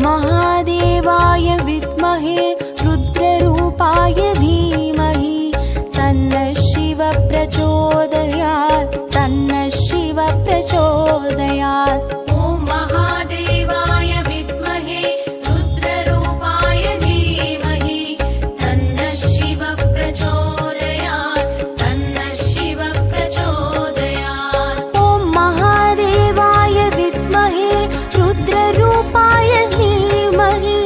महादेवाय विद्महे रुद्ररूपाय धीमहि तन्नः शिवः प्रचोदयात् तन्नः शिवः प्रचोदयात्। ॐ महादेवाय विद्महे रुद्ररूपाय धीमहि तन्नः शिवः प्रचोदयात् तन्नः शिवः प्रचोदयात्। ॐ महादेवाय विद्महे रुद्ररूपाय धीमहि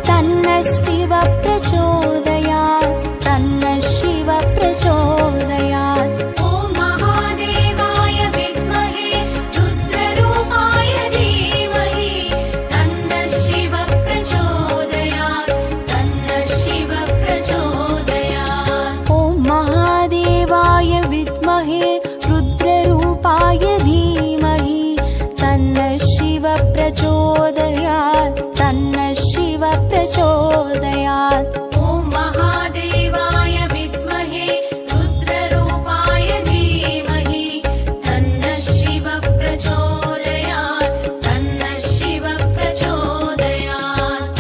तन्नः शिवः प्रचोदयात् तन्नः शिवः प्रचोदयात्। ॐ महादेवाय विद्महे रुद्ररूपाय धीमहि तन्नः शिवः प्रचोदयात् तन्नः शिवः प्रचोदयात्। ॐ महादेवाय विद्महे रुद्ररूपाय धीमहि तन्नः शिवः प्रचोदयात् तन्नः शिवः प्रचोदयात्। ॐ महादेवाय विद्महे रुद्ररूपाय धीमहि तन्नः शिवः प्रचोदयात् तन्नः शिवः प्रचोदयात्।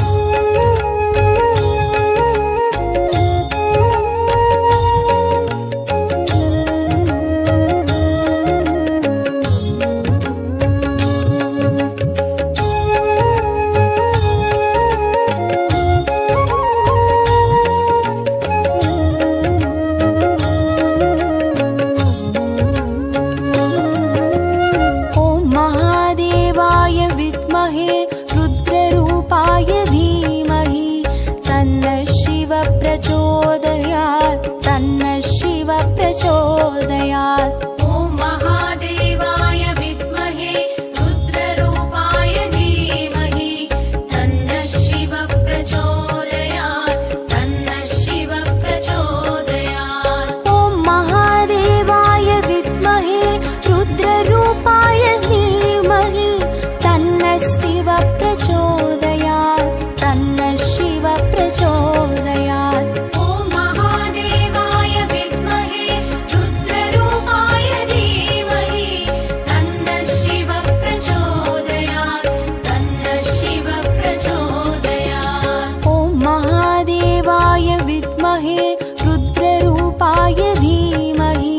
ॐ महादेवाय विद्महे रुद्ररूपाय धीमहि तन्नः शिवः प्रचोदयात् तन्नः शिवः प्रचोदयात्। ॐ महादेवाय विद्महे रुद्ररूपाय धीमहि तन्नः शिवः प्रचोदयात् तन्नः शिवः प्रचोदयात्। ॐ महादेवाय विद्महे रुद्ररूपाय धीमहि तन्नः शिवः प्रचोदयात् तन्नः शिवः प्रचोदयात्। ॐ महादेवाय विद्महे रुद्ररूपाय धीमहि तन्नः शिवः प्रचोदयात् तन्नः शिवः प्रचोदयात्। ॐ महादेवाय विद्महे रुद्ररूपाय धीमहि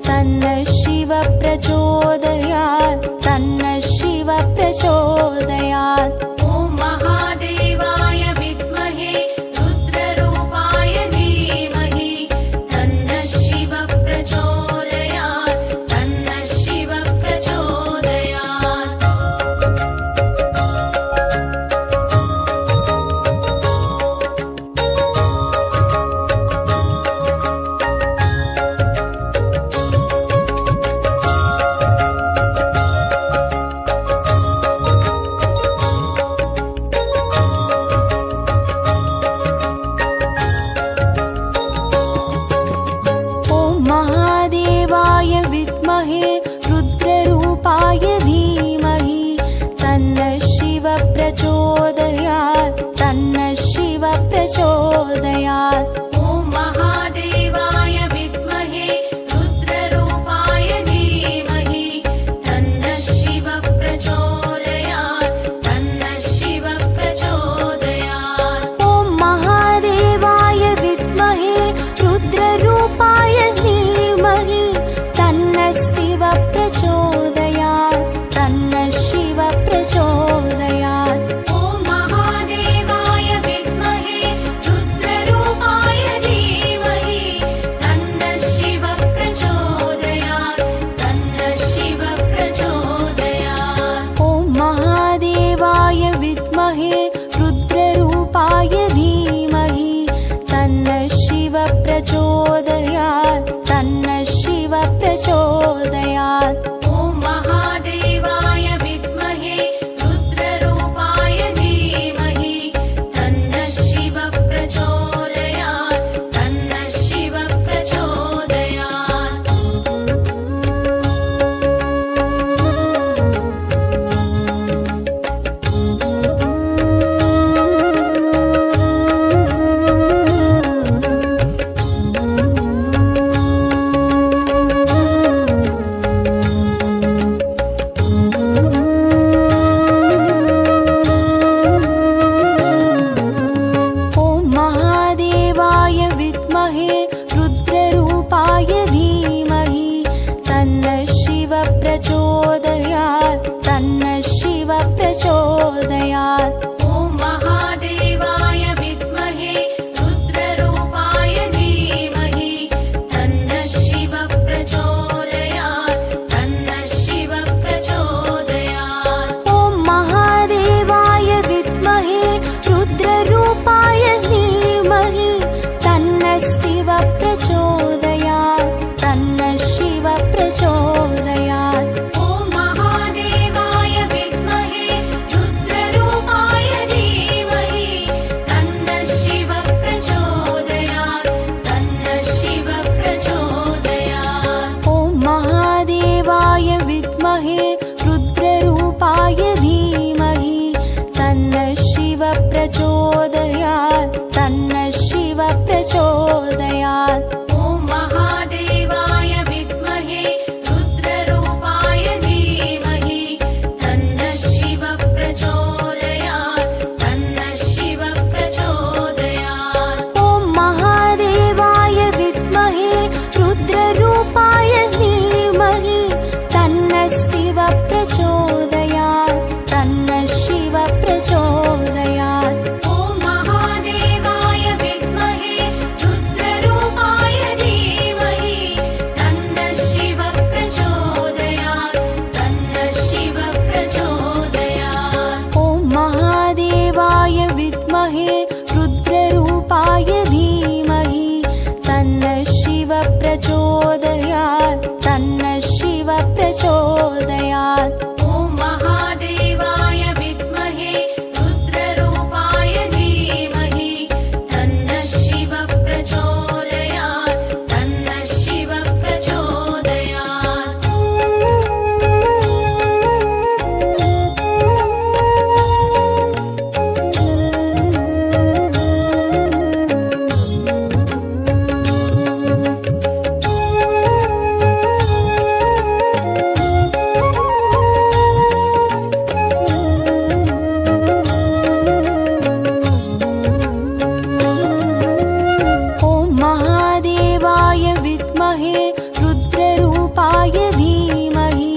तन्नः शिवः प्रचोदयात् तन्नः शिवः प्रचोदयात्। ॐ महादेवाय विद्महे रुद्ररूपाय धीमहि तन्नः शिवः प्रचोदयात् तन्नः शिवः प्रचोदयात्। ॐ महादेवाय विद्महे रुद्ररूपाय धीमहि तन्नः शिवः प्रचोदयात् तन्नः शिवः प्रचोदयात्। ॐ महादेवाय विद्महे रुद्ररूपाय धीमहि तन्नः शिवः प्रचोदयात् तन्नः शिवः प्रचोदयात्। ॐ महादेवाय विद्महे रुद्ररूपाय धीमहि तन्नः शिवः प्रचोदयात् तन्नः शिवः प्रचोदयात्। ॐ महादेवाय विद्महे रुद्ररूपाय धीमहि तन्नः शिवः प्रचोदयात् तन्नः शिवः प्रचोदयात्। ॐ महादेवाय विद्महे रुद्ररूपाय धीमहि तन्नः शिवः प्रचोदयात् तन्नः शिवः प्रचोदयात्। ॐ महादेवाय विद्महे रुद्ररूपाय धीमहि तन्नः शिवः प्रचोदयात् तन्नः शिवः प्रचोदयात्। प्रचोदयात् तन्नः शिव प्रचोदयात्। ॐ महादेवाय विद्महे रुद्ररूपाय धीमहि तन्नः शिव प्रचोदयात् तन्नः शिव प्रचोदयात्। ॐ महादेवाय विद्महे रुद्ररूपाय धीमहि तन्नः शिव प्रचोदयात् तन्नः शिव प्रचोदयात्। ॐ महादेवाय विद्महे रुद्ररूपाय धीमहि तन्नः शिव प्रचोदयात् तन्नः शिव प्रचोदयात्। ॐ महादेवाय विद्महे रुद्ररूपाय धीमहि तन्नः शिव प्रचोदयात् तन्नः शिव प्रचोदयात्। ॐ महादेवाय विद्महे रुद्ररूपाय धीमहि तन्नः शिव प्रचोदयात् तन्नः शिव प्रचोदयात्। ॐ महादेवाय विद्महे रुद्ररूपाय धीमहि तन्नः शिव प्रचोदयात् तन्नः शिव प्रचोदयात्। ॐ महादेवाय विद्महे रुद्ररूपाय धीमहि तन्नः शिव प्रचोदयात् तन्नः शिव प्रचोदयात्। ॐ महादेवाय विद्महे रुद्ररूपाय धीमहि तन्नः शिव प्रचोदयात् तन्नः शिव प्रचोदयात्। ॐ महादेवाय विद्महे रुद्ररूपाय धीमहि तन्नः शिव प्रचोदयात् तन्नः शिव प्रचोदयात्। ॐ महादेवाय विद्महे रुद्ररूपाय धीमहि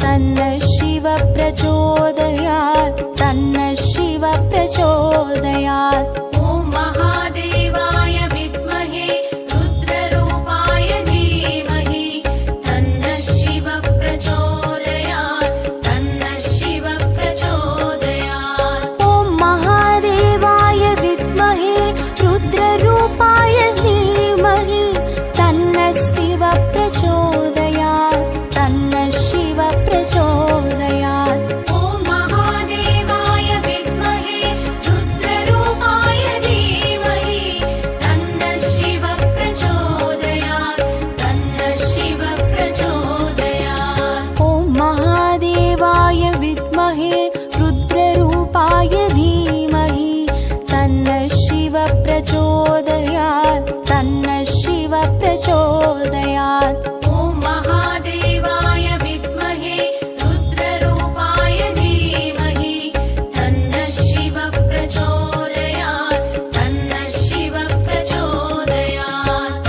तन्नः शिव प्रचोदयात् तन्नः शिव प्रचोदयात्। ॐ महादेवाय विद्महे रुद्ररूपाय धीमहि तन्नः शिव प्रचोदयात् तन्नः शिव प्रचोदयात्। ॐ महादेवाय विद्महे रुद्ररूपाय धीमहि तन्नः शिव प्रचोदयात् तन्नः शिव प्रचोदयात्। ॐ महादेवाय विद्महे रुद्ररूपाय धीमहि तन्नः शिव प्रचोदयात् तन्नः शिव प्रचोदयात्। ॐ महादेवाय विद्महे रुद्ररूपाय धीमहि तन्नः शिव प्रचोदयात् तन्नः शिव प्रचोदयात्। ॐ महादेवाय विद्महे रुद्ररूपाय धीमहि तन्नः शिव प्रचोदयात् तन्नः शिव प्रचोदयात्।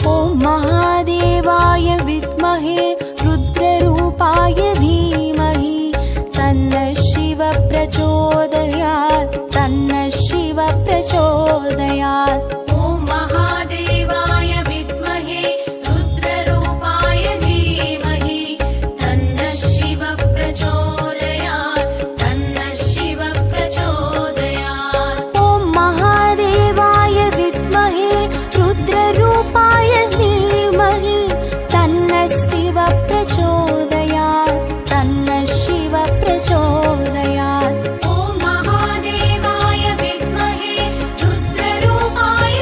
ॐ महादेवाय विद्महे रुद्ररूपाय धीमहि तन्नः शिव प्रचोदयात् तन्नः शिव प्रचोदयात्। ॐ महादेवाय विद्महे रुद्ररूपाय धीमहि तन्नः शिव प्रचोदयात् तन्नः शिव प्रचोदयात्। ॐ महादेवाय विद्महे रुद्ररूपाय धीमहि तन्नः शिव प्रचोदयात् तन्नः शिव प्रचोदयात्। ॐ महादेवाय विद्महे रुद्ररूपाय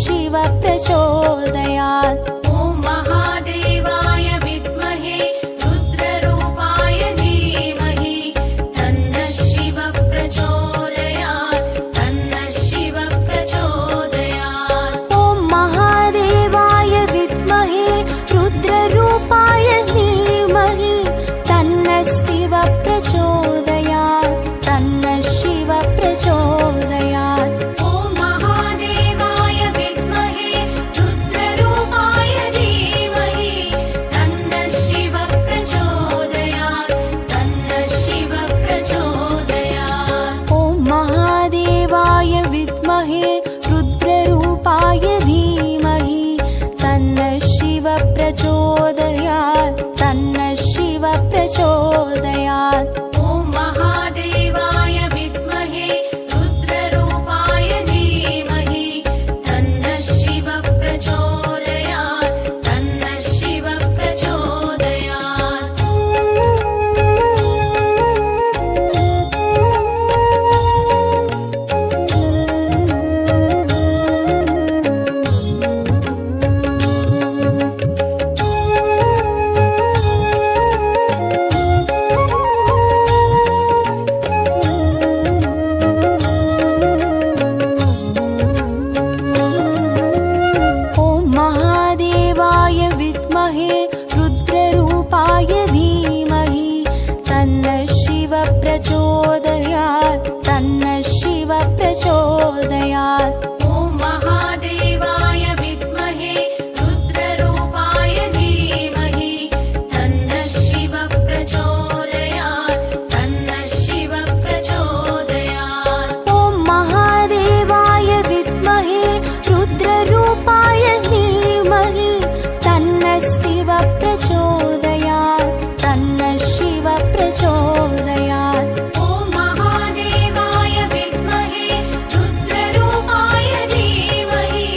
शिव प्रचोदयात्। ॐ महादेवाय विद्महे रुद्ररूपाय धीमहि तन्नः शिव प्रचोदयात् तन्नः शिव प्रचोदयात्। ॐ महादेवाय विद्महे रुद्ररूपाय धीमहि तन्नः शिव प्रचोदयात् तन्नः शिव प्रचोदयात्। ॐ महादेवाय विद्महे रुद्ररूपाय धीमहि तन्नः शिव प्रचोदयात् तन्नः शिव प्रचोदयात्। ॐ महादेवाय विद्महे रुद्ररूपाय धीमहि तन्नः शिव प्रचोदयात् तन्नः शिव प्रचोदयात्। ॐ महादेवाय विद्महे रुद्ररूपाय धीमहि तन्नः शिव प्रचोदयात् तन्नः शिव प्रचोदयात्। ॐ महादेवाय विद्महे रुद्ररूपाय धीमहि तन्नः शिव प्रचोदयात् तन्नः शिव प्रचोदयात्। ॐ महादेवाय विद्महे रुद्ररूपाय धीमहि तन्नः शिव प्रचोदयात् तन्नः शिव प्रचोदयात्। ॐ महादेवाय विद्महे रुद्ररूपाय धीमहि तन्नः शिव प्रचोदयात् तन्नः शिव प्रचोदयात्। ॐ महादेवाय विद्महे रुद्ररूपाय धीमहि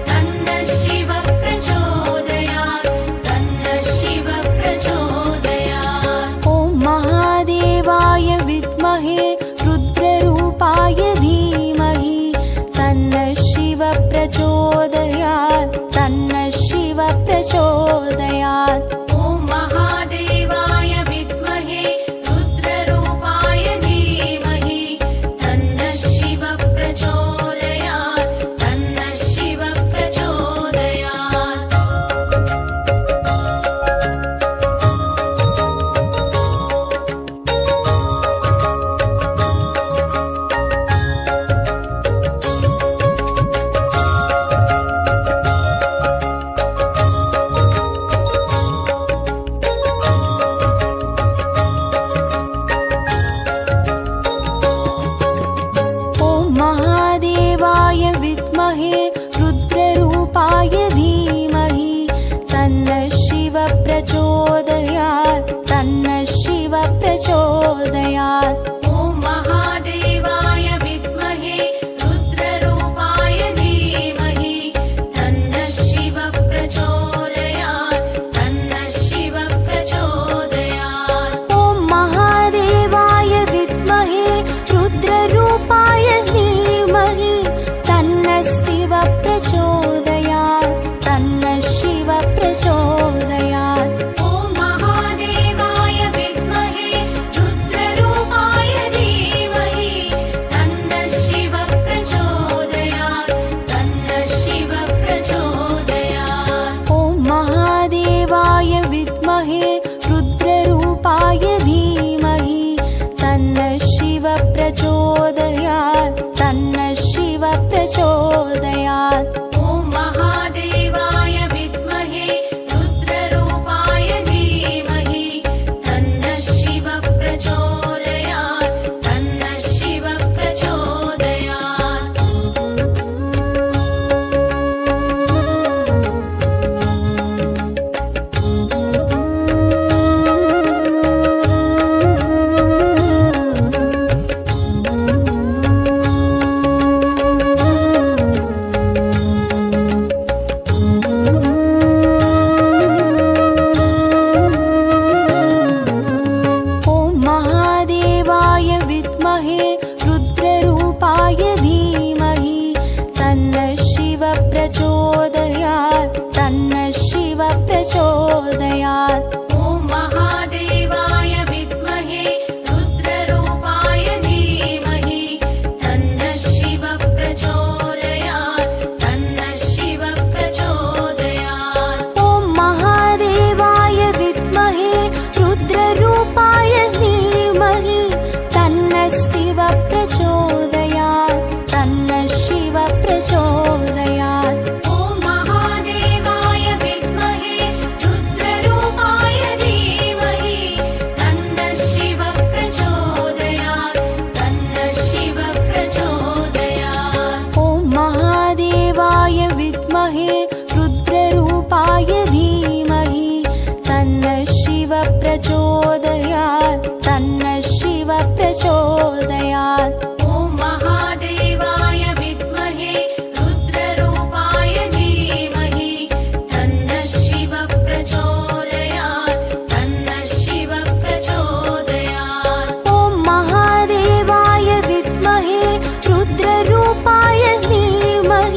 तन्नः शिव प्रचोदयात् तन्नः शिव प्रचोदयात्। ॐ महादेवाय विद्महे रुद्ररूपाय धीमहि तन्नः शिव प्रचोदयात् तन्नः शिव प्रचोदयात्। ॐ महादेवाय विद्महे रुद्ररूपाय धीमहि तन्नः शिव प्रचोदयात् तन्नः शिव प्रचोदयात्। ॐ महादेवाय विद्महे रुद्ररूपाय धीमहि तन्नः शिव प्रचोदयात् तन्नः शिव प्रचोदयात्। ॐ महादेवाय विद्महे रुद्ररूपाय धीमहि तन्नः शिव प्रचोदयात् तन्नः शिव प्रचोदयात्। ॐ महादेवाय विद्महे रुद्ररूपाय धीमहि तन्नः शिव प्रचोदयात् तन्नः शिव प्रचोदयात्। ॐ महादेवाय विद्महे रुद्ररूपाय प्रचोदयात् तन्नः शिव प्रचोदयात् ॐ महादेवाय विद्महे रुद्ररूपाय धीमहि तन्नः शिव प्रचोदयात् तन्नः शिव प्रचोदयात् ॐ महादेवाय विद्महे रुद्ररूपाय धीमहि तन्नः शिव प्रचोदयात् तन्नः शिव प्रचोदयात् ॐ महादेवाय विद्महे रुद्ररूपाय धीमहि तन्नः शिव प्रचोदयात् तन्नः शिव प्रचोदयात् ॐ महादेवाय विद्महे रुद्ररूपाय धीमहि तन्नः शिव प्रचोदयात् तन्नः शिव प्रचोदयात् ॐ महादेवाय विद्महे रुद्ररूपाय धीमहि तन्नः शिव प्रचोदयात् तन्नः शिव प्रचोदयात् ॐ महादेवाय विद्महे रुद्ररूपाय धीमहि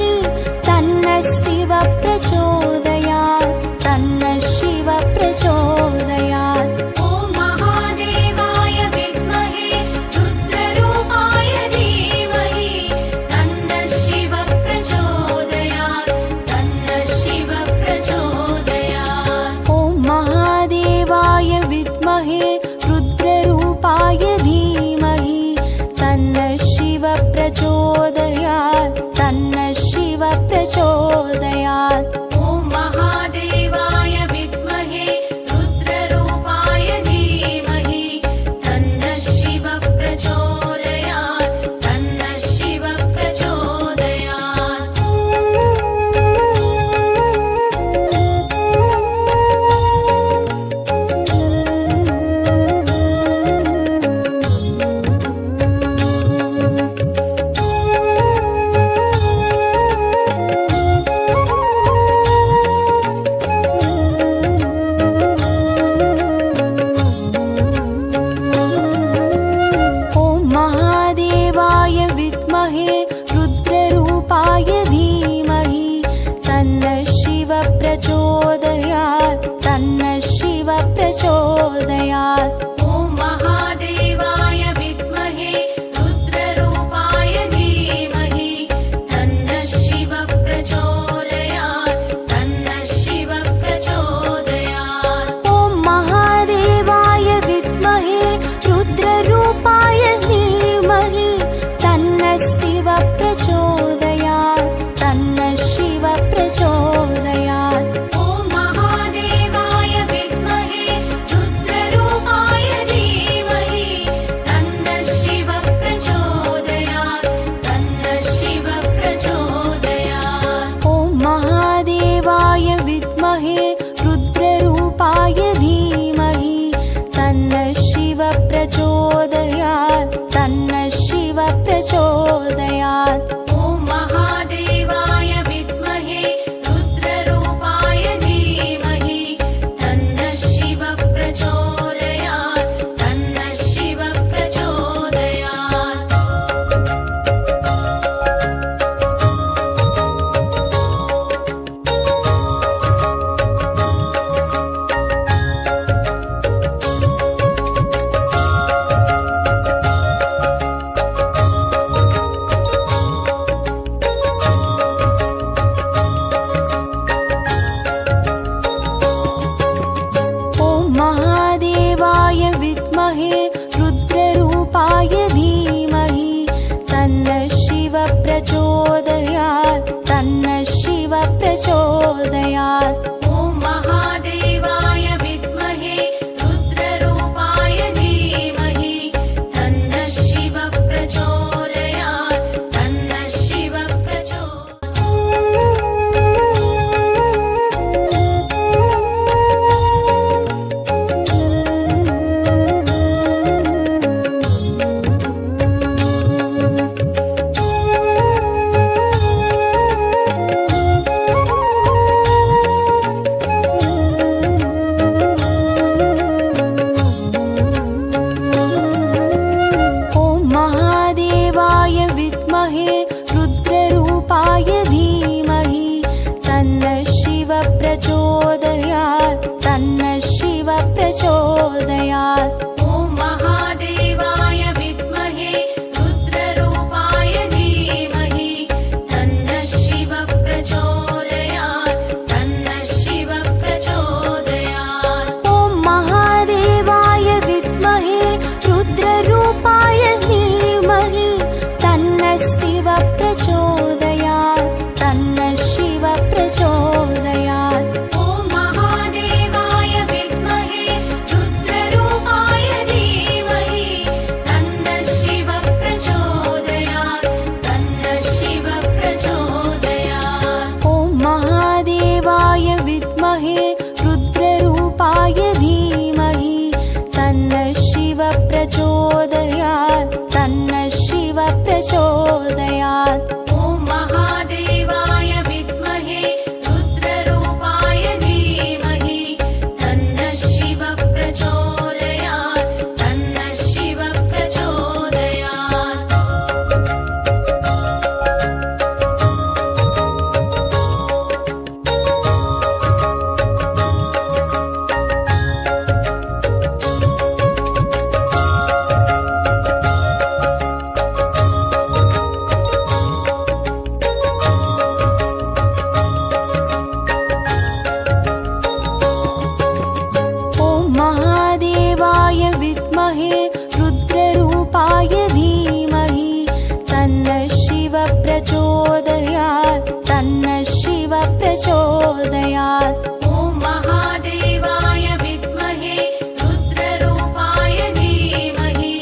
तन्नः शिव प्रचोदयात् तन्नः शिव प्रचोदयात् ॐ महादेवाय विद्महे रुद्ररूपाय धीमहि तन्नः शिव प्रचोदयात् तन्नः शिव प्रचोदयात् ॐ महादेवाय विद्महे रुद्ररूपाय धीमहि तन्नः शिव प्रचोदयात् तन्नः शिव प्रचोदयात् ॐ महादेवाय विद्महे रुद्ररूपाय धीमहि तन्नः शिव प्रचोदयात् तन्नः शिव प्रचोदयात् ॐ महादेवाय विद्महे रुद्ररूपाय धीमहि तन्नः शिव प्रचोदयात् तन्नः शिव प्रचोदयात् ॐ महादेवाय विद्महे रुद्ररूपाय धीमहि तन्नः शिव प्रचोदयात् तन्नः शिव प्रचोदयात् ॐ महादेवाय विद्महे रुद्ररूपाय धीमहि तन्नः शिव प्रचोदयात् तन्नः शिव प्रचोदयात् ॐ महादेवाय विद्महे रुद्ररूपाय धीमहि तन्नः शिव प्रचोदयात् तन्नः शिव प्रचोदयात् ॐ महादेवाय विद्महे रुद्ररूपाय धीमहि तन्नः शिव प्रचोदयात् तन्नः शिव प्रचोदयात् ॐ महादेवाय विद्महे रुद्ररूपाय धीमहि तन्नः शिव प्रचोदयात् तन्नः शिव प्रचोदयात् ॐ महादेवाय विद्महे रुद्ररूपाय धीमहि तन्नः शिव प्रचोदयात् तन्नः शिव प्रचोदयात् ॐ महादेवाय विद्महे रुद्ररूपाय धीमहि तन्नः शिव प्रचोदयात् तन्नः शिव प्रचोदयात् प्रचोदयात्। ॐ महादेवाय विद्महे रुद्ररूपाय धीमहि तन्नः शिवः प्रचोदयात् तन्नः शिवः प्रचोदयात्। ॐ महादेवाय विद्महे रुद्ररूपाय धीमहि तन्नः शिवः प्रचोदयात् तन्नः शिवः प्रचोदयात्। ॐ महादेवाय विद्महे रुद्ररूपाय धीमहि तन्नः शिवः प्रचोदयात् तन्नः शिवः प्रचोदयात्। ॐ महादेवाय विद्महे रुद्ररूपाय धीमहि तन्नः शिवः प्रचोदयात् तन्नः शिवः प्रचोदयात्। ॐ महादेवाय विद्महे रुद्ररूपाय धीमहि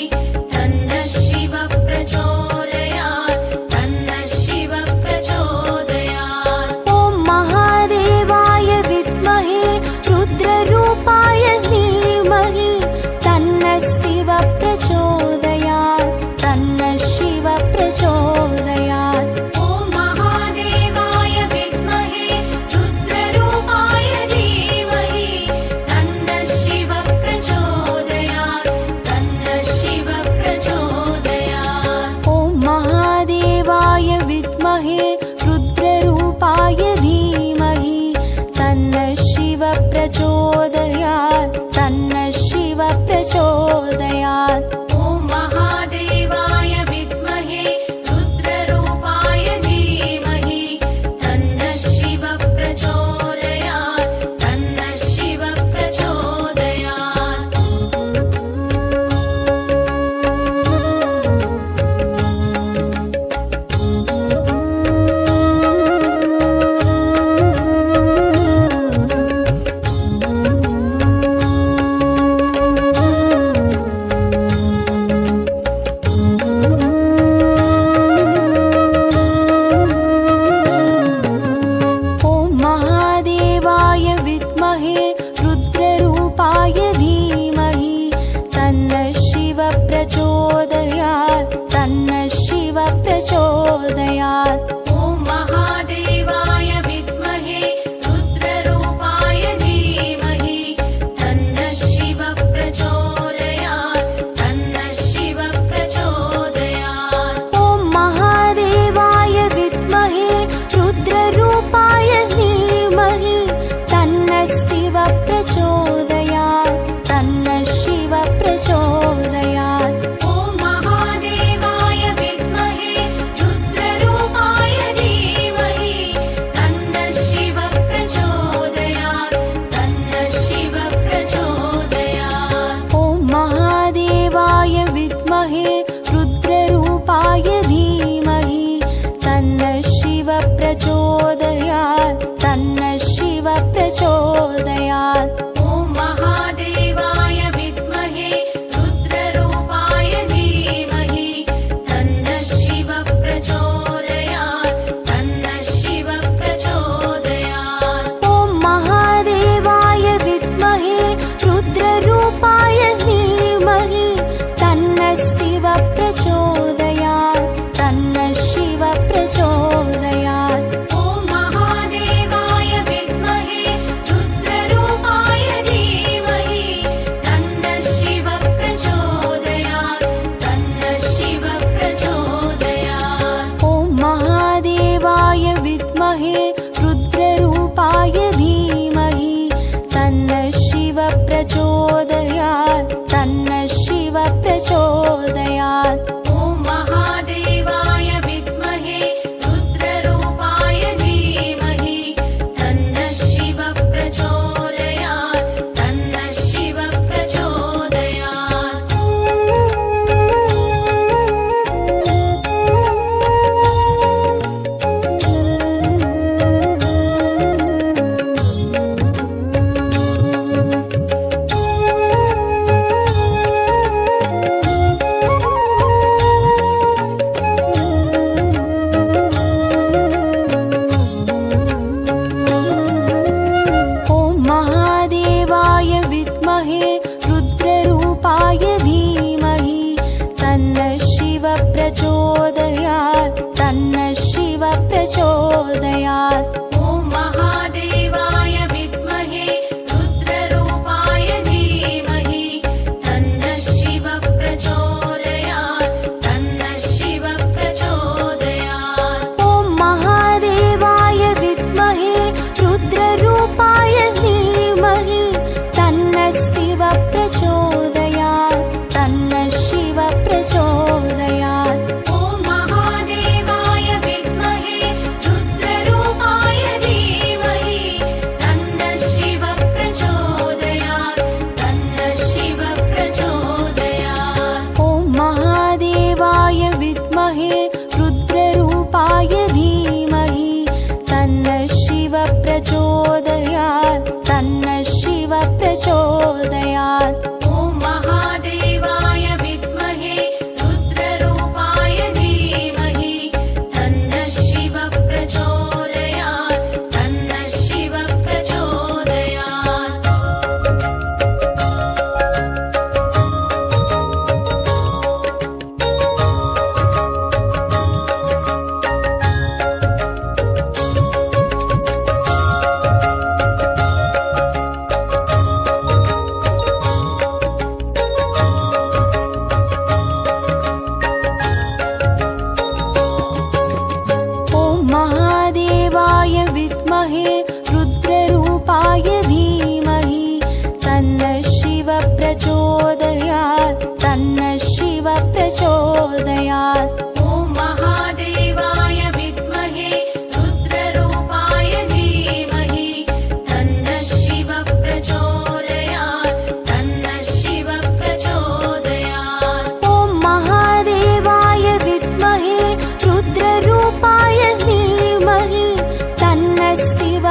तन्नः शिवः प्रचोदयात् तन्नः शिवः प्रचोदयात्। ॐ महादेवाय विद्महे रुद्ररूपाय धीमहि तन्नः शिवः प्रचोदयात् तन्नः शिवः प्रचोदयात्। ॐ महादेवाय विद्महे रुद्ररूपाय धीमहि तन्नः शिवः प्रचोदयात् तन्नः शिवः प्रचोदयात्। ॐ महादेवाय विद्महे रुद्ररूपाय धीमहि तन्नः शिवः प्रचोदयात् तन्नः शिवः प्रचोदयात्। ॐ महादेवाय विद्महे रुद्ररूपाय धीमहि तन्नः शिवः प्रचोदयात् तन्नः शिवः प्रचोदयात्। ॐ महादेवाय विद्महे रुद्ररूपाय धीमहि तन्नः शिवः प्रचोदयात् तन्नः शिवः प्रचोदयात्। ॐ महादेवाय विद्महे रुद्ररूपाय धीमहि तन्नः शिवः प्रचोदयात् तन्नः शिवः प्रचोदयात्। ॐ महादेवाय विद्महे रुद्ररूपाय धीमहि तन्नः शिवः प्रचोदयात् तन्नः शिवः प्रचोदयात्। ॐ महादेवाय विद्महे रुद्ररूपाय प्रचोदयात् तन्नः शिव प्रचोदयात्। ॐ महादेवाय विद्महे रुद्ररूपाय धीमहि तन्नः शिव प्रचोदयात् तन्नः शिव प्रचोदयात्। ॐ महादेवाय विद्महे रुद्ररूपाय धीमहि तन्नः शिव प्रचोदयात् तन्नः शिव प्रचोदयात्। ॐ महादेवाय विद्महे रुद्ररूपाय धीमहि तन्नः शिव प्रचोदयात् तन्नः शिव प्रचोदयात्। ॐ महादेवाय विद्महे रुद्ररूपाय धीमहि तन्नः शिव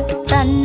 तन्नः